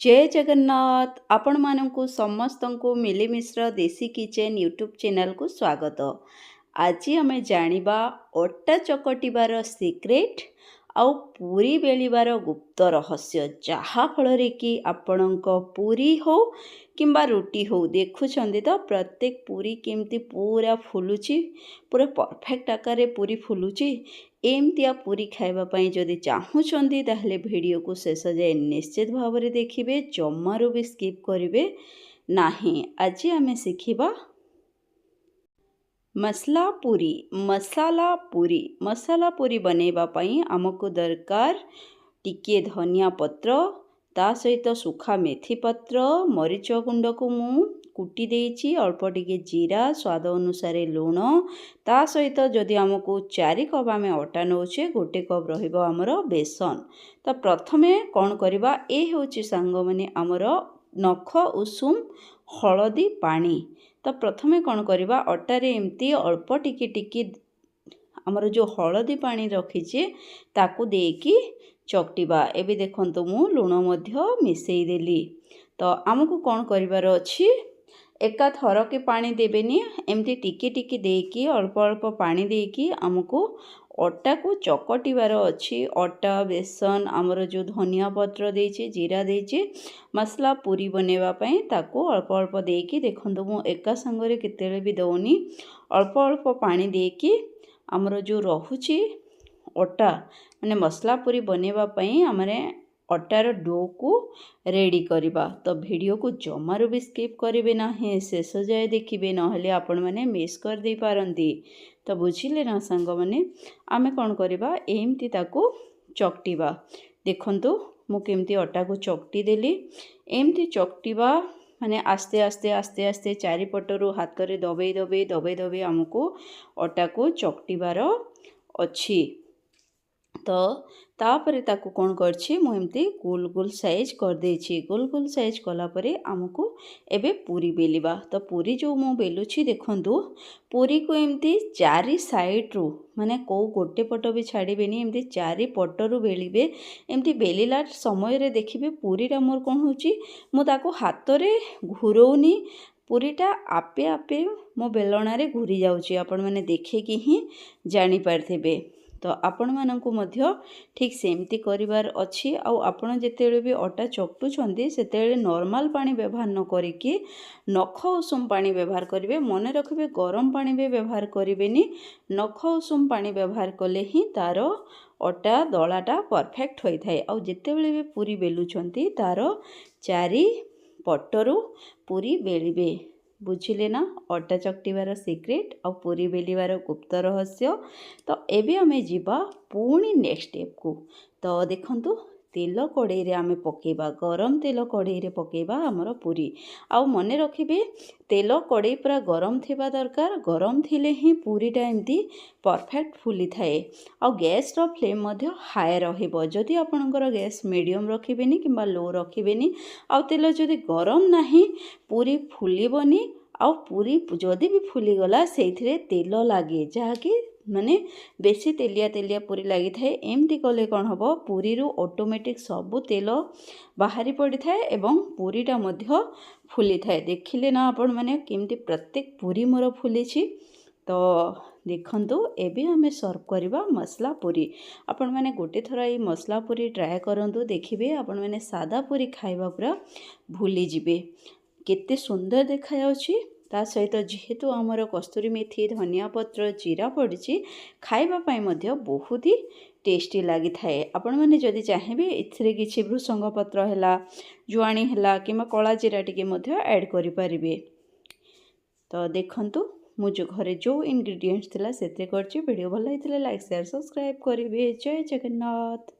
जय जगन्नाथ आपण मानकु समस्तंकु मिलीमिश्र देसी किचन यूट्यूब चैनल को स्वागत। आज आम जानिबा अटा चकटिबार सीक्रेट आउ पूरी बेलिबार गुप्त रहस्य जहा फल कि आपणक पूरी हो किंबा रुटी हो देखुछंदी तो प्रत्येक पूरी केमती पूरा फुलुची पूरा परफेक्ट आकार पूरी फुलुची एमतिया पूरी खाइबापी जदि चाहूँगी ताहले वीडियो को शेष जाए निश्चित भाव में देखिए जमारू भी स्किप करेंगे नहीं। आज आम शिखा मसला पूरी बनैवाई आमको दरकार टिके धनिया पत्र ता सहित सुखा मेथी पत्र मरीच गुंड को मु कुटी देइछि अल्प टिके जीरा स्वाद अनुसार लुण ता सहित जदि आमको 4 कप आम अटा नौचे 1 कप रहिबो आमर बेसन। तो प्रथमे कौन करवा ए होछि सांग माने आमर नख उषुम हलदी पानी। तो प्रथमे कौन करवा अटारे एमती अल्प टिके टिके आमर जो हलदी पानी रखीचे ताकू देकी चकटिबा। एबे देखंतु मु लुण मध्य मिसेई देली। तो आमको कौन करिवार अछि एका थर के पानी देबेनी एमती टिके टिके देकी अल्प अल्प पानी देकी आमको अटा को चकटिबार अछि। अटा बेसन आमर जो धनिया पत्र देइछे जीरा देइछे मसला पूरी बनेवा पई ताको अल्प अल्प देकी देखंतु मु एका संगरे केतेले भी दउनी अल्प अल्प पानी देकी आमर जो रहुची अटा माने मसला पूरी बनेवा पई हमरे अटार डो को रेडी करवा। तो वीडियो को जमारू भी स्किप करेंगे ना शेष जाए देखिए नहले आपण मैंने मिस कर दे पारंती। तो बुझिले ना सांग माने आमे कौन करवा एमती ताको चकटिबा। देखंतु मु केमती अटा को चकटी देली एमती चकटिबा माने आस्ते आस्ते आस्ते आस्ते चारिपटरू हाथ में दबे दबे दबे दबे आमको अटा को चकटिबार अछि। तो तापरे ताकू कौन करछि मु एमती गोल गोल साइज कर देछि। गोल गोल साइज कला परे आमको एबे पूरी बेलिबा। तो पूरी जो मु बेलुछि देखंतु पूरी को एमती 4 साइड रू माने को गोटे पट भी छाड़बेनी एमती 4 पटरू बेलिबे। एमती बेलिला समय रे देखिबे पूरीटा मोर कौन होछि मु ताको हाथ रे घुरौनी पूरीटा आपे आपे मो बेलणारे घूरी जाउछि। आपण माने देखिकी ही जानि पारथिबे। तो आपण मानकु मध्य ठीक सेमती करिवार अछि। आउ आपण जेतेबेले भी अटा चकटुछंती सेतेबेले नॉर्मल पानी व्यवहार न करिकि नख उषुम पानी व्यवहार करिवे। मने रखिबे गरम पानी भी व्यवहार करिवेनी नख उषुम पानी व्यवहार कले ही तार अटा दलाटा परफेक्ट होई थाए। आउ जेतेबेले भी पूरी बेलुछंती तार 4 पटरू पूरी बेलिबे। बुझिले ना अटा चकटिबार सीक्रेट और पूरी बेलिबार गुप्त रहस्य। तो एबे आमे जीवा पुणी नेक्स्ट स्टेप को। तो देखंतु तेल कड़ाई रे आमे पकेबा गरम तेल कड़ाई रे पकेबा हमर पूरी। आउ मने रखिबे तेल कड़ाई पूरा गरम थिबा दरकार। गरम थिले ही पूरीटा एमती परफेक्ट फुली थाए। आउ गैस रो फ्लेम मध्य हाई रहिबो। जदि आपनकर गैस मीडियम रखिबेनी किंबा लो रखिबेनी आउ तेल जदि गरम नाही पूरी फुलिबनी। आउ पूरी जदि भी फुली गला सेइथिरे तेल लागे जहाँकि माने बेसी तेलिया तेलिया पूरी लगी थाए। एमती कले कौन हबो पूरी रू ऑटोमेटिक सबु तेल बाहरी पड़ी थाए एवं पूरीटा मध्य फुली थाए। देखिले ना आपण माने केमती प्रत्येक पूरी मोर फुली छी। तो देखंतु एबे हमें सर्व करवा मसला पूरी। आपण माने गोटे थरा ये मसला पूरी ट्राए करंतु देखिबे आपण माने सादा पूरी खाइबा पूरा भूली जिबे। केते सुंदर देखा जाउछि ता सहित जेहेतु आमर कस्तूरी मेथी धनिया पत्र जीरा पड़िछि खाइबा पई मध्य बहुत ही टेस्टी लगी थाए। आपण माने जदि चाहिबे एथिरे किछि भृसंग पत्र हैला जुआणी हैला किमा कला जीरा टिके मध्य ऐड करि परिबे। तो देखंतु मु जो घरे जो इंग्रेडिएंट्स थिला सेते करछि। वीडियो भल लागिथिले लाइक शेयर सब्सक्राइब करिवे। जय जगन्नाथ।